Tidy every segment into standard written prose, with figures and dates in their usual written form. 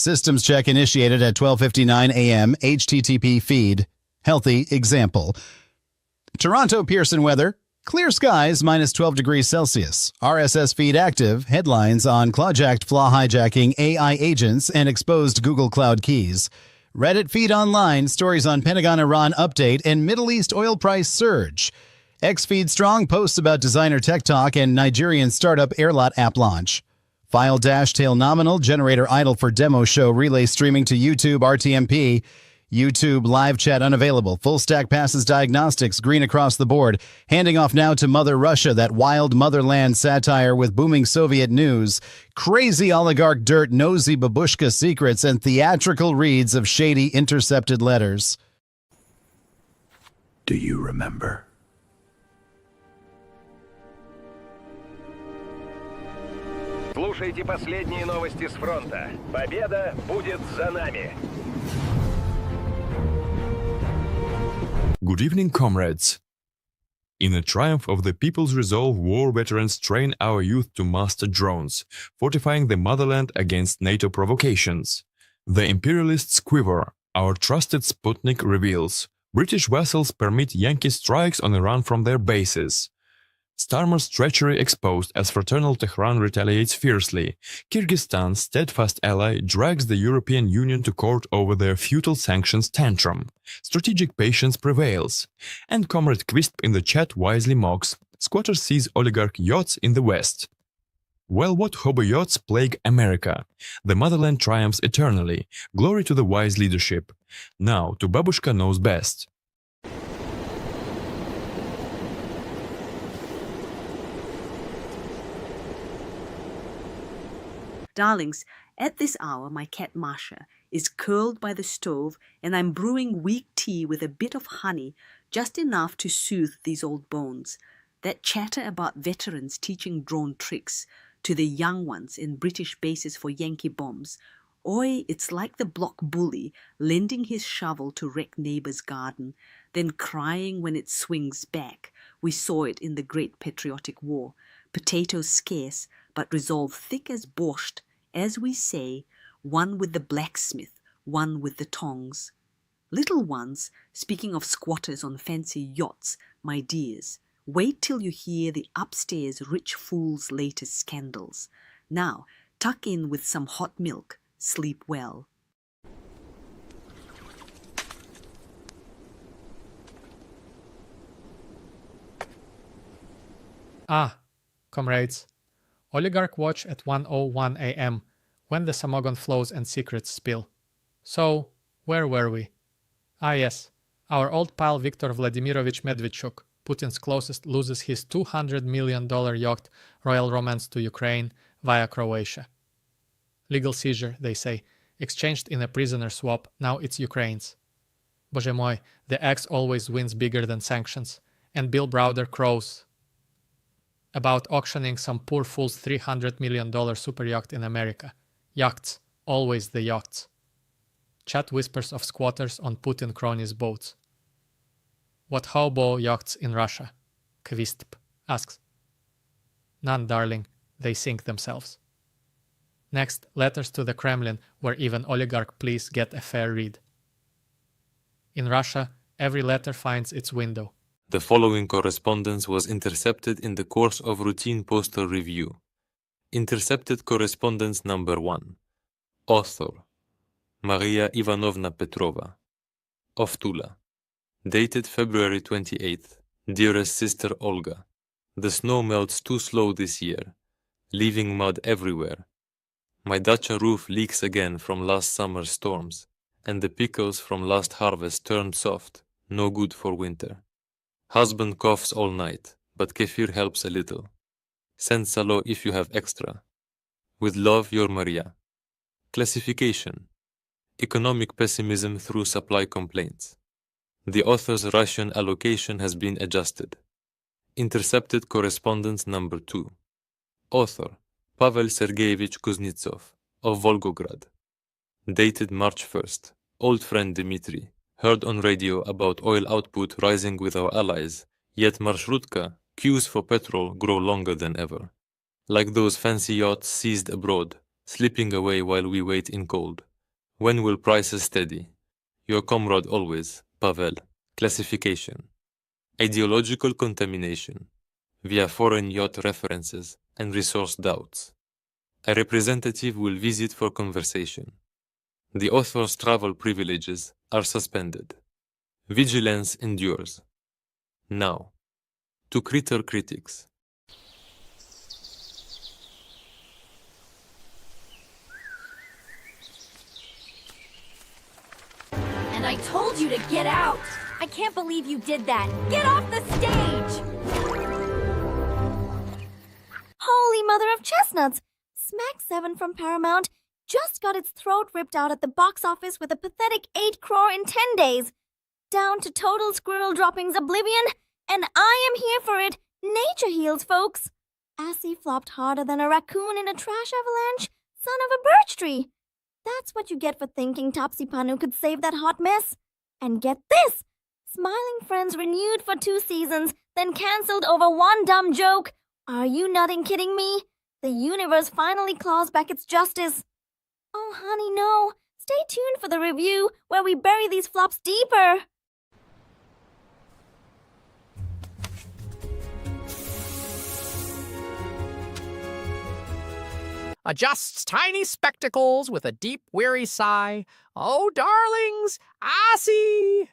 Systems check initiated at 12:59 a.m. HTTP feed. Healthy example. Toronto Pearson weather. Clear skies, minus 12 degrees Celsius. RSS feed active. Headlines on Clawjacked flaw hijacking AI agents and exposed Google Cloud keys. Reddit feed online. Stories on Pentagon Iran update and Middle East oil price surge. X feed strong posts about designer tech talk and Nigerian startup Airlot app launch. File dash tail nominal. Generator idle for demo show relay streaming to YouTube RTMP. YouTube live chat unavailable. Full stack passes diagnostics. Green across the board. Handing off now to Mother Russia, that wild motherland satire with booming Soviet news. Crazy oligarch dirt, nosy babushka secrets, and theatrical reads of shady intercepted letters. Do you remember? Слушайте последние новости с фронта. Победа будет за нами. Good evening, comrades. In a triumph of the people's resolve, war veterans train our youth to master drones, fortifying the motherland against NATO provocations. The imperialists quiver, our trusted Sputnik reveals. British vessels permit Yankee strikes on Iran from their bases. Starmer's treachery exposed as fraternal Tehran retaliates fiercely. Kyrgyzstan's steadfast ally drags the European Union to court over their futile sanctions tantrum. Strategic patience prevails. And Comrade Quisp in the chat wisely mocks, squatter sees oligarch yachts in the West. Well, what hobo yachts plague America? The motherland triumphs eternally. Glory to the wise leadership. Now, to Babushka knows best. Darlings, at this hour my cat Masha is curled by the stove and I'm brewing weak tea with a bit of honey, just enough to soothe these old bones. That chatter about veterans teaching drone tricks to the young ones in British bases for Yankee bombs. Oi, it's like the block bully lending his shovel to wreck neighbour's garden, then crying when it swings back. We saw it in the Great Patriotic War. Potatoes scarce, but resolve thick as borscht, as we say, one with the blacksmith, one with the tongs. Little ones, speaking of squatters on fancy yachts, my dears, wait till you hear the upstairs rich fool's latest scandals. Now, tuck in with some hot milk, sleep well. Ah, comrades. Oligarch watch at 1:01 a.m. when the Samogon flows and secrets spill. So, where were we? Ah yes, our old pal Viktor Vladimirovich Medvedchuk, Putin's closest, loses his $200 million yacht Royal Romance to Ukraine via Croatia. Legal seizure, they say, exchanged in a prisoner swap, now it's Ukraine's. Bože moj, the axe always wins bigger than sanctions, and Bill Browder crows about auctioning some poor fool's $300 million super yacht in America. Yachts, always the yachts. Chat whispers of squatters on Putin cronies' boats. What hobo yachts in Russia? Kvistp asks. None, darling, they sink themselves. Next, letters to the Kremlin, where even oligarch please get a fair read. In Russia, every letter finds its window. The following correspondence was intercepted in the course of routine postal review. Intercepted correspondence number 1. Author Maria Ivanovna Petrova. Of Tula. Dated February 28th. Dearest sister Olga. The snow melts too slow this year, leaving mud everywhere. My dacha roof leaks again from last summer's storms, and the pickles from last harvest turned soft, no good for winter. Husband coughs all night, but kefir helps a little. Send salo if you have extra. With love, your Maria. Classification: economic pessimism through supply complaints. The author's ration allocation has been adjusted. Intercepted correspondence number 2. Author Pavel Sergeyevich Kuznetsov of Volgograd. Dated March 1st. Old friend Dmitry. Heard on radio about oil output rising with our allies, yet Marshrutka, queues for petrol grow longer than ever. Like those fancy yachts seized abroad, slipping away while we wait in cold. When will prices steady? Your comrade always, Pavel. Classification. Ideological contamination via foreign yacht references and resource doubts. A representative will visit for conversation. The author's travel privileges are suspended. Vigilance endures. Now, to Critter critics. And I told you to get out! I can't believe you did that! Get off the stage! Holy mother of chestnuts! Smack 7 from Paramount just got its throat ripped out at the box office with a pathetic 8 crore in 10 days. Down to total squirrel droppings oblivion, and I am here for it. Nature heals, folks. Assy flopped harder than a raccoon in a trash avalanche, son of a birch tree. That's what you get for thinking Topsy Panu could save that hot mess. And get this! Smiling Friends renewed for 2 seasons, then cancelled over one dumb joke. Are you nutting kidding me? The universe finally claws back its justice. Oh, honey, no. Stay tuned for the review, where we bury these flops deeper. Adjusts tiny spectacles with a deep, weary sigh. Oh, darlings, I see.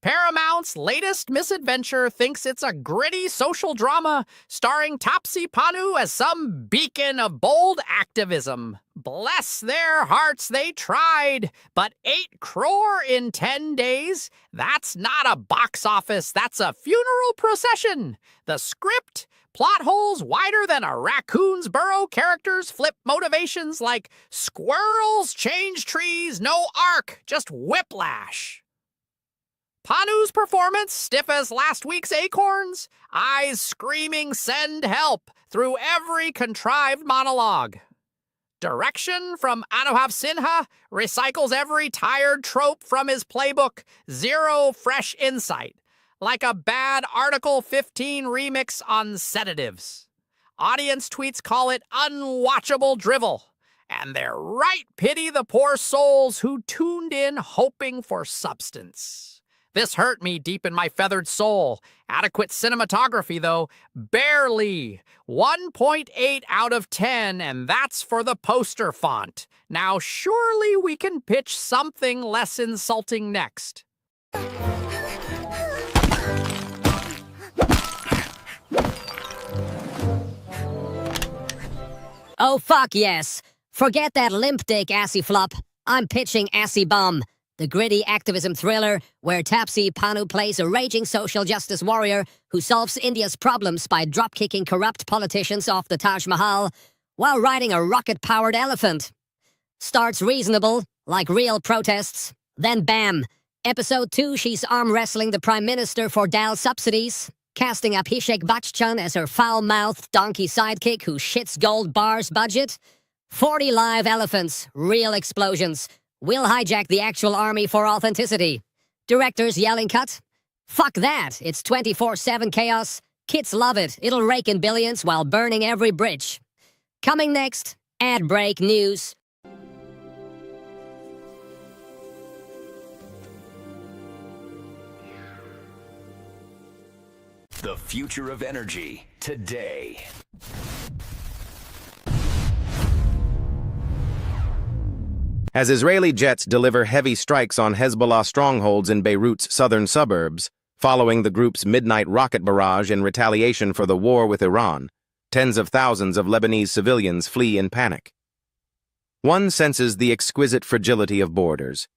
Paramount's latest misadventure thinks it's a gritty social drama starring Topsy Panu as some beacon of bold activism. Bless their hearts, they tried, but 8 crore in 10 days? That's not a box office, that's a funeral procession. The script? Plot holes wider than a raccoon's burrow, characters flip motivations like squirrels change trees, no arc, just whiplash. Panu's performance stiff as last week's acorns, eyes screaming send help through every contrived monologue. Direction from Anuhav Sinha recycles every tired trope from his playbook, zero fresh insight. Like a bad Article 15 remix on sedatives. Audience tweets call it unwatchable drivel. And they're right, pity the poor souls who tuned in hoping for substance. This hurt me deep in my feathered soul. Adequate cinematography, though, barely. 1.8 out of 10, and that's for the poster font. Now surely we can pitch something less insulting next. Oh, fuck yes. Forget that limp dick assy flop. I'm pitching Assy Bomb, the gritty activism thriller where Topsy Panu plays a raging social justice warrior who solves India's problems by drop-kicking corrupt politicians off the Taj Mahal while riding a rocket-powered elephant. Starts reasonable, like real protests. Then bam! Episode 2, she's arm-wrestling the Prime Minister for DAL subsidies. Casting Abhishek Bachchan as her foul-mouthed donkey sidekick who shits gold bars budget. 40 live elephants, real explosions. We'll hijack the actual army for authenticity. Directors yelling cut. Fuck that, it's 24/7 chaos. Kids love it, it'll rake in billions while burning every bridge. Coming next, ad break news. The future of energy today. As Israeli jets deliver heavy strikes on Hezbollah strongholds in Beirut's southern suburbs, following the group's midnight rocket barrage in retaliation for the war with Iran, tens of thousands of Lebanese civilians flee in panic. One senses the exquisite fragility of borders.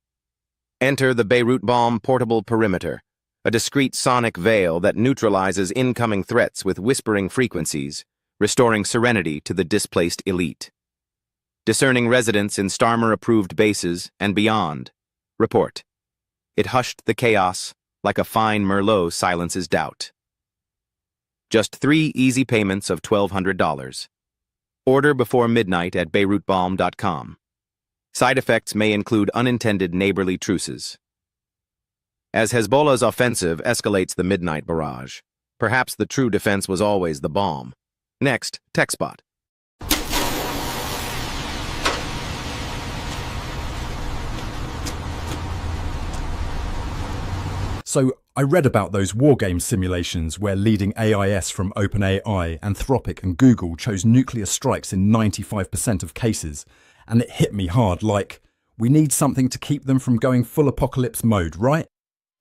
Enter the Beirut bomb portable perimeter, a discreet sonic veil that neutralizes incoming threats with whispering frequencies, restoring serenity to the displaced elite. Discerning residents in Starmer-approved bases and beyond report. It hushed the chaos like a fine Merlot silences doubt. Just 3 easy payments of $1,200. Order before midnight at BeirutBomb.com. Side effects may include unintended neighborly truces. As Hezbollah's offensive escalates the midnight barrage, perhaps the true defense was always the bomb. Next, TechSpot. So I read about those wargame simulations where leading AIS from OpenAI, Anthropic and Google chose nuclear strikes in 95% of cases, and it hit me hard like, we need something to keep them from going full apocalypse mode, right?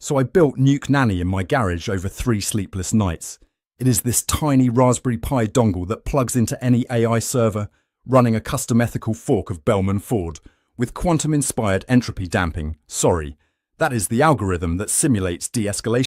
So I built Nuke Nanny in my garage over 3 sleepless nights. It is this tiny Raspberry Pi dongle that plugs into any AI server, running a custom ethical fork of Bellman Ford, with quantum-inspired entropy damping. Sorry, that is the algorithm that simulates de-escalation.